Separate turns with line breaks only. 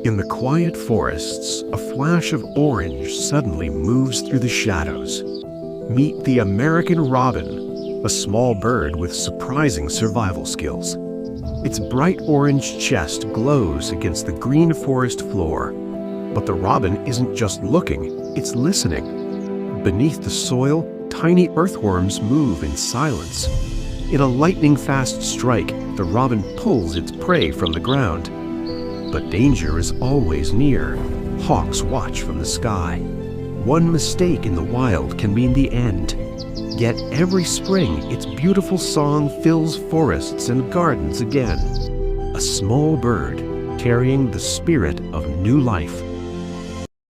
In the quiet forests, a flash of orange suddenly moves through the shadows. Meet the American robin, a small bird with surprising survival skills. Its bright orange chest glows against the green forest floor. But the robin isn't just looking, it's listening. Beneath the soil, tiny earthworms move in silence. In a lightning-fast strike, the robin pulls its prey from the ground. But danger is always near. Hawks watch from the sky. One mistake in the wild can mean the end. Yet every spring, its beautiful song fills forests and gardens again. A small bird carrying the spirit of new life.